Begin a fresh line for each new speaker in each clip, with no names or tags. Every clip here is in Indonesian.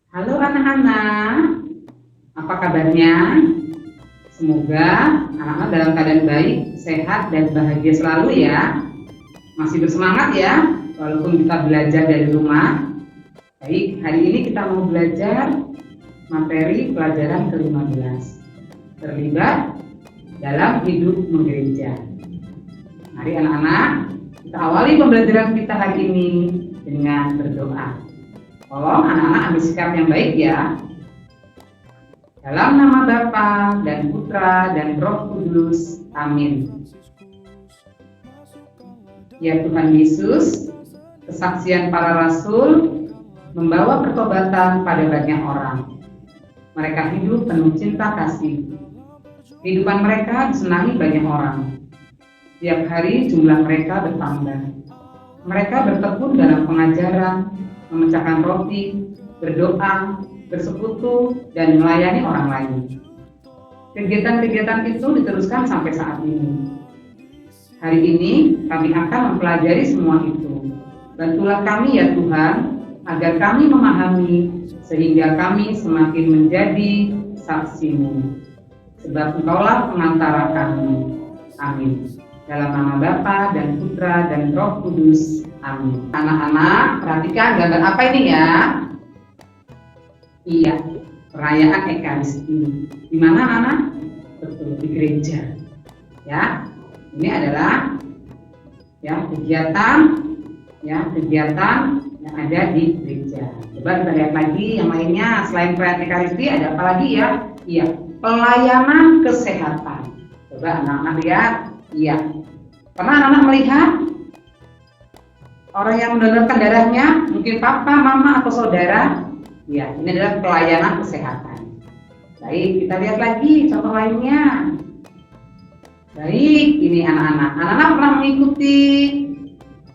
Halo anak-anak, apa kabarnya? Semoga anak-anak dalam keadaan baik, sehat, dan bahagia selalu ya. Masih bersemangat ya, walaupun kita belajar dari rumah. Baik, hari ini kita mau belajar materi pelajaran ke-15. Terlibat dalam hidup menggereja. Mari anak-anak, kita awali pembelajaran kita hari ini dengan berdoa. Tolong anak-anak ambil sikap yang baik ya. Dalam nama Bapa dan Putra dan Roh Kudus. Amin. Ya Tuhan Yesus, kesaksian para rasul membawa pertobatan pada banyak orang. Mereka hidup penuh cinta kasih. Kehidupan mereka disenangi banyak orang. Tiap hari jumlah mereka bertambah. Mereka bertekun dalam pengajaran, memecahkan roti, berdoa, bersekutu, dan melayani orang lain. Kegiatan-kegiatan itu diteruskan sampai saat ini. Hari ini kami akan mempelajari semua itu. Bantulah kami ya Tuhan, agar kami memahami, sehingga kami semakin menjadi saksi-Mu. Sebab Engkaulah pengantara kami. Amin. Dalam nama Bapa dan Putra dan Roh Kudus. Amin. Anak-anak, perhatikan gambar apa ini ya? Iya, perayaan Ekaristi. Di mana anak? Betul, di gereja. Ya, ini adalah kegiatan yang ada di gereja. Coba kita lihat lagi yang lainnya. Selain perayaan Ekaristi ada apa lagi ya? Iya, pelayanan kesehatan. Coba anak-anak lihat. Iya. Pernah anak-anak melihat orang yang mendonorkan darahnya, mungkin papa, mama, atau saudara? Ya, ini adalah pelayanan kesehatan. Baik, kita lihat lagi contoh lainnya. Baik, ini anak-anak. Anak-anak pernah mengikuti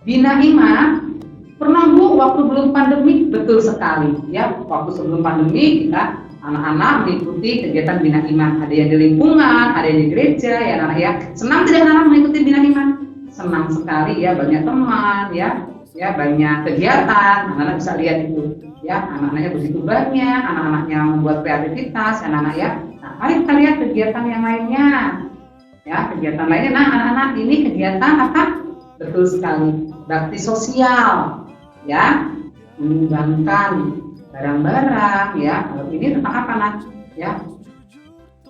Bina Iman? Pernah Bu, waktu belum pandemi? Betul sekali. Ya, waktu sebelum pandemi kita anak-anak mengikuti kegiatan Bina Iman. Ada yang di lingkungan, ada yang di gereja, ya anak-anak ya. Senang tidak anak-anak mengikuti Bina Iman? Senang sekali ya, banyak teman ya banyak kegiatan. Anak-anak bisa lihat itu ya, anak-anaknya begitu banyak, anak-anaknya membuat kreativitas, anak-anak ya. Nah, mari kita lihat kegiatan yang lainnya. Ya, kegiatan lainnya. Nah, anak-anak ini kegiatan apa? Betul sekali, bakti sosial. Ya, menyumbangkan barang-barang ya. Kalau ini tentang apa nak? Ya,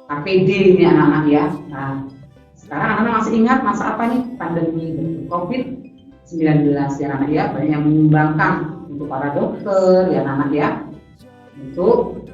APD ini anak-anak ya. Nah, sekarang anak-anak masih ingat masa apa nih? Pandemi COVID-19 ya anak ya. Banyak yang menyumbangkan untuk para dokter ya anak-anak ya. Untuk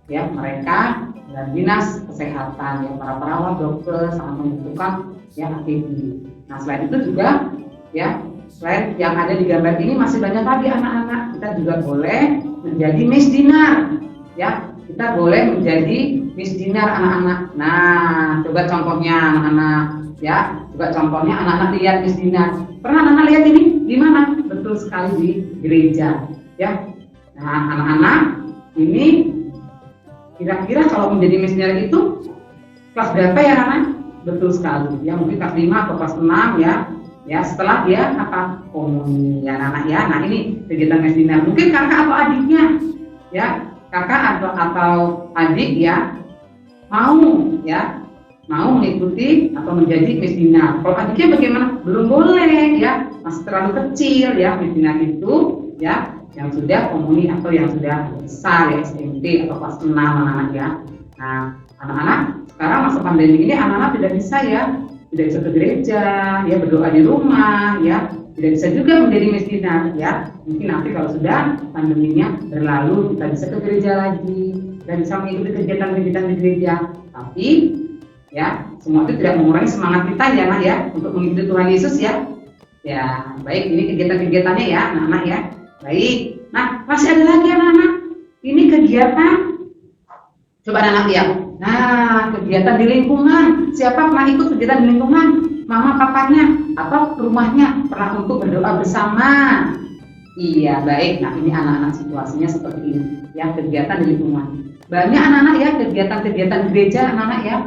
ya mereka dan dinas kesehatan ya, para perawat dokter sangat membutuhkan ya APD. Nah, selain itu juga ya, selain yang ada di gambar ini masih banyak lagi anak-anak. Kita juga boleh menjadi Miss Dinar ya. Kita boleh menjadi Miss Dinar anak-anak. Nah, coba contohnya anak-anak ya. Coba contohnya anak-anak lihat Miss Dinar. Pernah anak-anak lihat ini di mana? Betul sekali di gereja ya. Nah, anak-anak ini kira-kira kalau menjadi Miss Dinar itu kelas berapa ya anak-anak? Betul sekali. Ya mungkin kelas 5 atau kelas 6 ya. Ya, setelah dia apa? Komuni ya anak-anak ya. Nah, ini kegiatan Miss Dinar. Mungkin kakak atau adiknya ya. Kakak atau adik ya mau mengikuti atau menjadi Miss Dinar. Kalau adiknya bagaimana? Belum boleh ya, masih terlalu kecil ya. Miss Dinar itu ya yang sudah komuni atau yang sudah besar ya, SMP atau kelas 6 anak-anak ya. Nah, anak-anak sekarang masa pandemi ini anak-anak tidak bisa ya, tidak bisa ke gereja ya, berdoa di rumah ya. Tidak bisa juga menjadi Miss Dinar ya. Mungkin nanti kalau sudah pandeminya berlalu kita bisa ke gereja lagi dan bisa mengikuti kegiatan-kegiatan di gereja. Tapi ya semua itu tidak mengurangi semangat kita ya anak ya untuk mengikuti Tuhan Yesus ya. Ya baik, ini kegiatan-kegiatannya ya anak-anak ya. Baik. Nah, masih ada lagi anak-anak. Ini kegiatan. Coba anak-anak lihat. Nah, kegiatan di lingkungan. Siapa pernah ikut kegiatan di lingkungan? Mama, papanya, atau rumahnya pernah untuk berdoa bersama? Iya, baik. Nah, ini anak-anak situasinya seperti ini. Ya, kegiatan di lingkungan. Banyak anak-anak ya, kegiatan-kegiatan gereja anak-anak ya.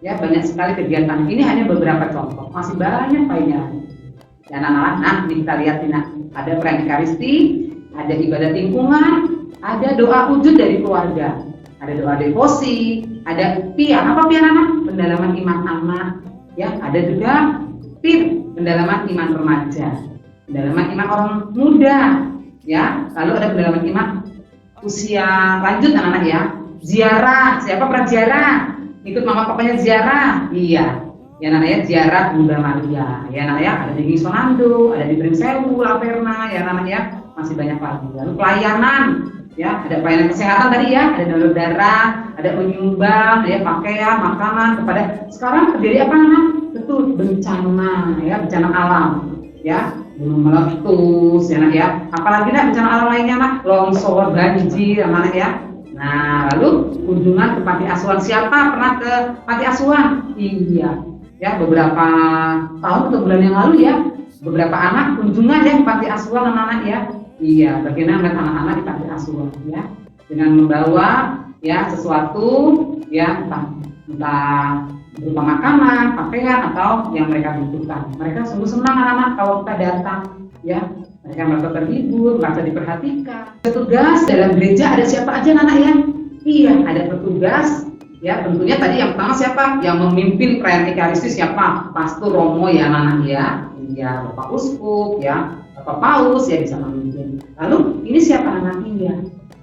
Ya, banyak sekali kegiatan. Ini hanya beberapa contoh. Masih banyak lainnya. Dan anak-anak, nah, ini kita lihat ini. Ada perayaan Ekaristi, ada ibadat lingkungan, ada doa wujud dari keluarga, ada doa devosi, ada pian. Apa pian anak? Pendalaman iman anak. Ya, ada juga pin, pendalaman iman remaja, pendalaman iman orang muda. Ya, lalu ada pendalaman iman usia lanjut anak-anak ya. Ziarah, siapa pernah ziarah? Ikut mama papanya ziarah? Iya. Ya namanya ziarah Bunda Maria. Ya namanya ada di Sonando, ada di Pringsewu, Laperna, ya namanya masih banyak lagi. Lalu pelayanan, ya ada pelayanan kesehatan tadi ya, ada donor darah, ada menyumbang, ya pakaian, makanan kepada. Sekarang terjadi apa namanya? Betul, bencana, ya bencana alam, ya gunung meletus, ya. Apalagi dah bencana alam lainnya mah, longsor, banjir, mana ya. Nah, lalu kunjungan ke panti asuhan. Siapa pernah ke panti asuhan? Iya. Ya, beberapa tahun atau bulan yang lalu ya, beberapa anak kunjungan ya ke panti asuhan anak-anak ya. Iya, bagaimana melihat anak-anak di panti asuhan ya, dengan membawa ya sesuatu ya entah berupa makanan, pakaian atau yang mereka butuhkan. Mereka sungguh senang anak-anak kalau kita datang ya. Mereka merasa terhibur, merasa diperhatikan. Petugas dalam gereja ada siapa aja anak ya? Iya, ada petugas. Ya, tentunya tadi yang pertama siapa? Yang memimpin perayaan Ekaristi siapa? Pastor Romo ya anak ya. Iya, Bapak Uskup ya, Bapak Paus ya bisa memimpin. Lalu ini siapa anak ya?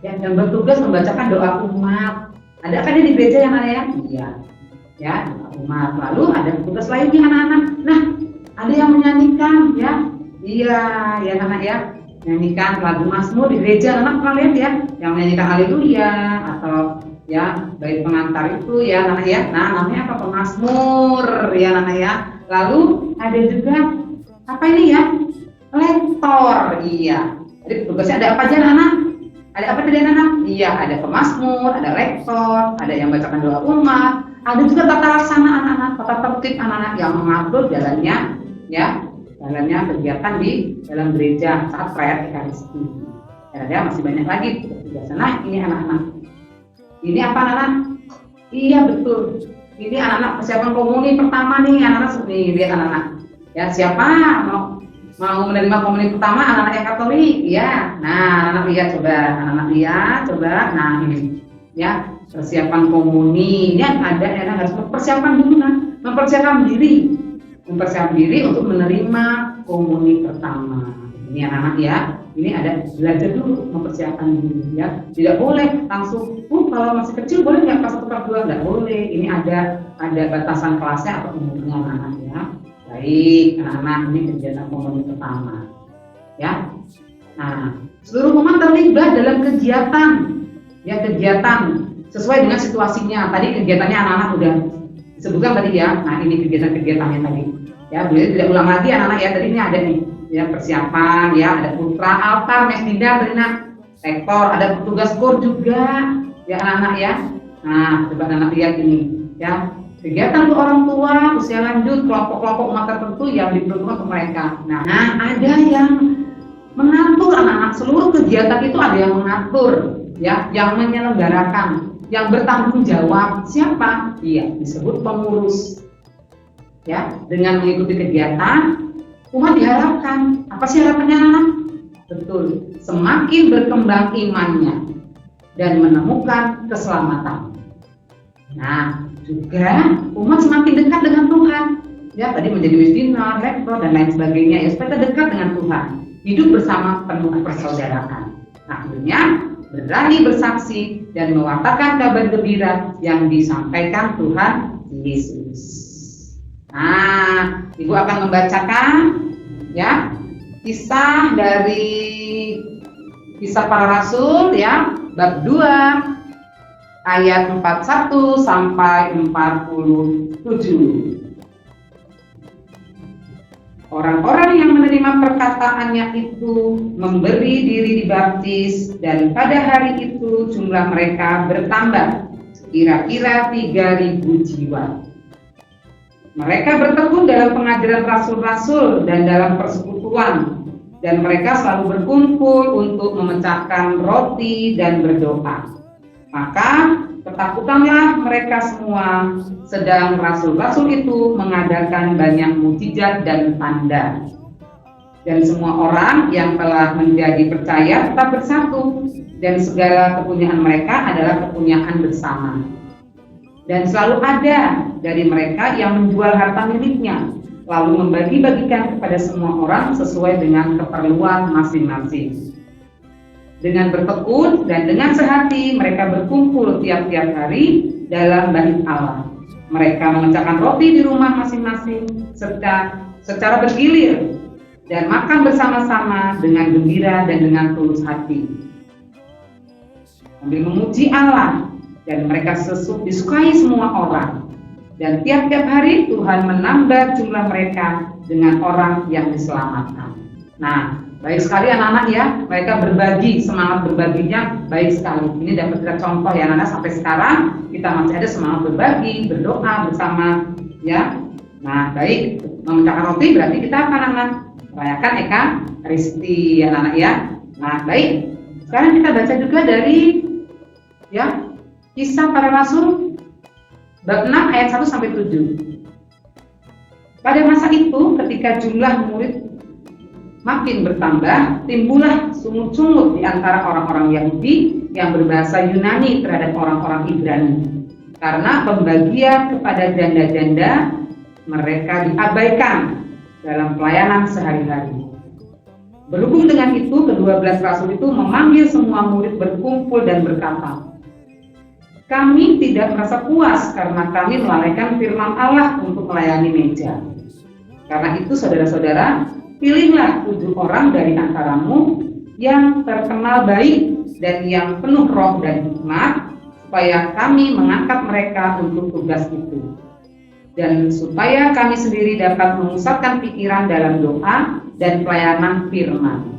Yang bertugas membacakan doa umat. Ada kan di gereja yang anak ya? Iya. Ya, doa umat. Lalu ada petugas lainnya anak-anak. Nah, ada yang menyanyikan ya. Iya, ya anak ya, nyanyikan lagu Mazmur di gereja. Anak pernah lihat ya, yang menyanyikan Haleluya atau ya baik pengantar itu ya anak ya. Nah, namanya apa? Pemazmur ya anak ya. Lalu ada juga apa ini ya? Lektor. Iya. Jadi tugasnya ada apa aja anak? Ada apa tadi anak? Iya, ada pemazmur, ada lektor, ada yang bacakan doa umat, ada juga tata laksana anak-anak, tata tertib anak-anak yang mengatur jalannya ya. Jalannya kegiatan di dalam gereja saat perayaan Ekaristi. Ada masih banyak lagi tugas. Nah, ini anak-anak. Ini apa anak-anak? Iya betul. Ini anak-anak persiapan komuni pertama nih anak-anak. Nih lihat anak-anak. Ya siapa mau menerima komuni pertama anak-anak yang Katolik? Ya. Nah, anak-anak lihat coba. Anak-anak lihat coba. Nah ini ya persiapan komuni. Ini ada anak harus persiapan dulu kan. Mempersiapkan diri. Mempersiapkan diri untuk menerima komuni pertama. Ini anak-anak ya, ini ada belajar dulu mempersiapkan diri ya. Tidak boleh langsung, kalau masih kecil boleh nggak pas 1 per 2? Nggak boleh. Ini ada batasan kelasnya atau umurnya anak-anak ya. Baik, anak-anak ini kegiatan komuni pertama ya. Nah, seluruh umat terlibat dalam kegiatan ya, kegiatan sesuai dengan situasinya. Tadi kegiatannya anak-anak udah disebutkan tadi ya. Nah, ini kegiatan-kegiatannya tadi. Ya, beliau tidak ulang lagi anak-anak ya. Tadi ini ada nih, ya persiapan ya, ada putra, altar, mesbida, rektor, ada petugas kor juga, ya anak-anak ya. Nah, coba anak lihat ini, ya kegiatan untuk orang tua, usia lanjut, kelompok-kelompok umat tertentu yang diperuntukkan untuk mereka. Nah, ada yang mengatur anak-anak. Seluruh kegiatan itu ada yang mengatur, ya, yang menyelenggarakan. Yang bertanggung jawab siapa? Iya, disebut pengurus. Ya, dengan mengikuti kegiatan, umat diharapkan. Apa sih harapannya anak? Betul, semakin berkembang imannya dan menemukan keselamatan. Nah, juga umat semakin dekat dengan Tuhan. Ya, tadi menjadi misdinar, rektor dan lain sebagainya. Ya, supaya dekat dengan Tuhan. Hidup bersama penuh persaudaraan. Akhirnya berani bersaksi dan mewartakan kabar gembira yang disampaikan Tuhan Yesus. Nah, Ibu akan membacakan ya kisah dari Kisah Para Rasul ya, bab 2 ayat 41 sampai 47. Orang-orang yang menerima perkataannya itu memberi diri dibaptis, dan pada hari itu jumlah mereka bertambah kira-kira 3.000 jiwa. Mereka bertekun dalam pengajaran rasul-rasul dan dalam persekutuan, dan mereka selalu berkumpul untuk memecahkan roti dan berdoa. Maka ketakutanlah mereka semua, sedang rasul-rasul itu mengadakan banyak mukjizat dan tanda. Dan semua orang yang telah menjadi percaya tetap bersatu, dan segala kepunyaan mereka adalah kepunyaan bersama. Dan selalu ada dari mereka yang menjual harta miliknya, lalu membagi-bagikan kepada semua orang sesuai dengan keperluan masing-masing. Dengan bertekun dan dengan sehati mereka berkumpul tiap-tiap hari dalam bait Allah. Mereka memecahkan roti di rumah masing-masing secara bergilir dan makan bersama-sama dengan gembira dan dengan tulus hati, sambil memuji Allah, dan mereka disukai semua orang. Dan tiap-tiap hari Tuhan menambah jumlah mereka dengan orang yang diselamatkan. Nah, baik sekali anak-anak ya, mereka berbagi, semangat berbaginya baik sekali. Ini dapat kita contoh ya anak-anak, sampai sekarang kita masih ada semangat berbagi, berdoa bersama ya. Nah, baik, memecahkan roti berarti kita akan anak merayakan Ekaristi ya anak-anak ya. Nah, baik. Sekarang kita baca juga dari ya Kisah Para Rasul bab 6 ayat 1 sampai 7. Pada masa itu ketika jumlah murid makin bertambah, timbullah sungut-sungut di antara orang-orang Yahudi yang berbahasa Yunani terhadap orang-orang Ibrani. Karena pembagian kepada janda-janda mereka diabaikan dalam pelayanan sehari-hari. Berhubung dengan itu, ke-12 rasul itu memanggil semua murid berkumpul dan berkata, "Kami tidak merasa puas karena kami melalaikan firman Allah untuk melayani meja. Karena itu saudara-saudara, pilihlah 7 orang dari antaramu yang terkenal baik dan yang penuh roh dan hikmat, supaya kami mengangkat mereka untuk tugas itu. Dan supaya kami sendiri dapat memusatkan pikiran dalam doa dan pelayanan firman."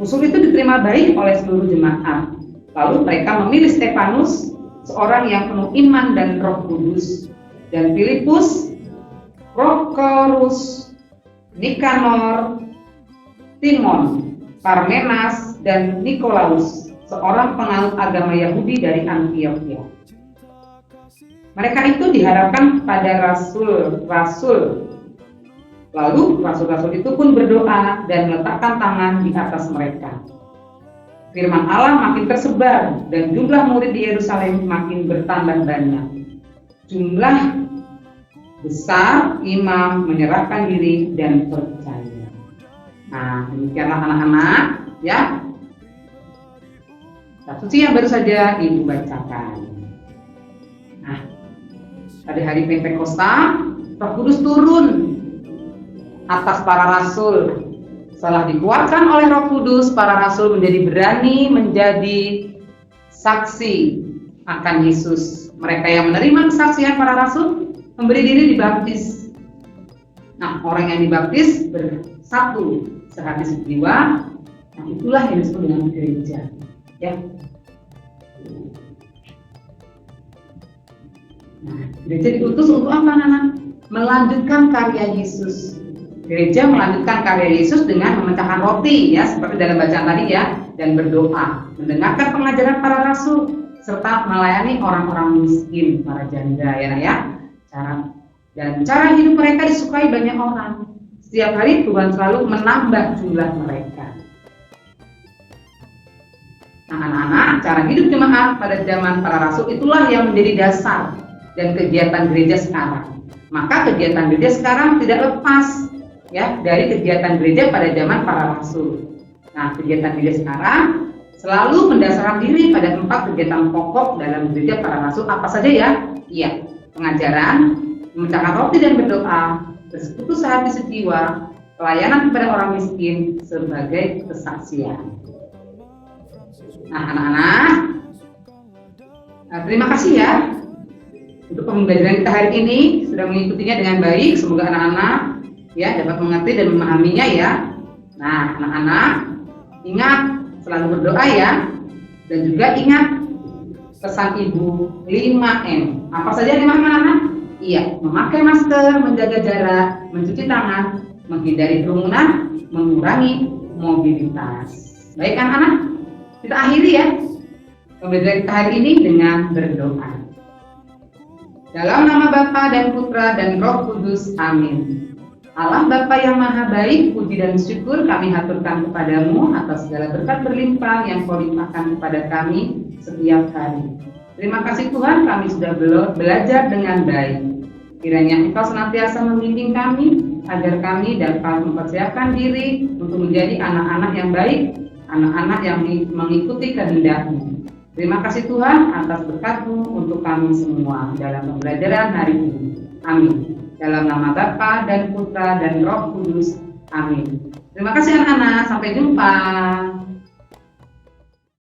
Usul itu diterima baik oleh seluruh jemaat. Lalu mereka memilih Stefanus, seorang yang penuh iman dan Roh Kudus, dan Filipus, Prokorus, Nikanor, Timon, Parmenas, dan Nikolaus, seorang penganut agama Yahudi dari Antioquia. Mereka itu diharapkan pada rasul-rasul. Lalu rasul-rasul itu pun berdoa dan meletakkan tangan di atas mereka. Firman Allah makin tersebar dan jumlah murid di Yerusalem makin bertambah banyak. Jumlah besar imam menyerahkan diri dan percaya. Nah, demikianlah anak-anak ya. Kitab suci yang baru saja Ibu bacakan. Nah, pada hari Pentakosta, Roh Kudus turun atas para rasul. Setelah dikuatkan oleh Roh Kudus, para rasul menjadi berani menjadi saksi akan Yesus. Mereka yang menerima kesaksian para rasul memberi diri dibaptis. Nah, orang yang dibaptis bersatu sehati sejiwa. Nah, itulah yang disebut dengan gereja. Ya. Nah, gereja diutus untuk apa, anak-anak? Melanjutkan karya Yesus. Gereja melanjutkan karya Yesus dengan memecahkan roti ya, seperti dalam bacaan tadi ya, dan berdoa, mendengarkan pengajaran para rasul, serta melayani orang-orang miskin, para janda ya. Cara hidup mereka disukai banyak orang. Setiap hari Tuhan selalu menambah jumlah mereka. Nah, anak-anak, cara hidup jemaat pada zaman para rasul itulah yang menjadi dasar dan kegiatan gereja sekarang. Maka kegiatan gereja sekarang tidak lepas ya dari kegiatan gereja pada zaman para rasul. Nah, kegiatan gereja sekarang selalu mendasarkan diri pada 4 kegiatan pokok dalam gereja para rasul. Apa saja ya? Iya, pengajaran, memecahkan roti dan berdoa, bersekutu sehati sejiwa, pelayanan kepada orang miskin sebagai kesaksian. Nah, anak-anak, terima kasih ya untuk pembelajaran kita hari ini, sudah mengikutinya dengan baik. Semoga anak-anak ya dapat mengerti dan memahaminya ya. Nah, anak-anak ingat selalu berdoa ya, dan juga ingat pesan Ibu 5M. Apa saja 5M anak-anak? Iya, memakai masker, menjaga jarak, mencuci tangan, menghindari kerumunan, mengurangi mobilitas. Baik anak-anak, kita akhiri ya pembelajaran kita hari ini dengan berdoa. Dalam nama Bapa dan Putra dan Roh Kudus, amin. Allah Bapa yang Maha Baik, puji dan syukur kami haturkan kepadamu atas segala berkat berlimpah yang kau limpahkan kepada kami setiap hari. Terima kasih Tuhan, kami sudah belajar dengan baik. Kiranya Engkau senantiasa membimbing kami agar kami dapat mempersiapkan diri untuk menjadi anak-anak yang baik, anak-anak yang mengikuti kehendak-Mu. Terima kasih Tuhan atas berkat-Mu untuk kami semua dalam pembelajaran hari ini. Amin. Dalam nama Bapa dan Putra dan Roh Kudus. Amin. Terima kasih anak-anak. Sampai jumpa.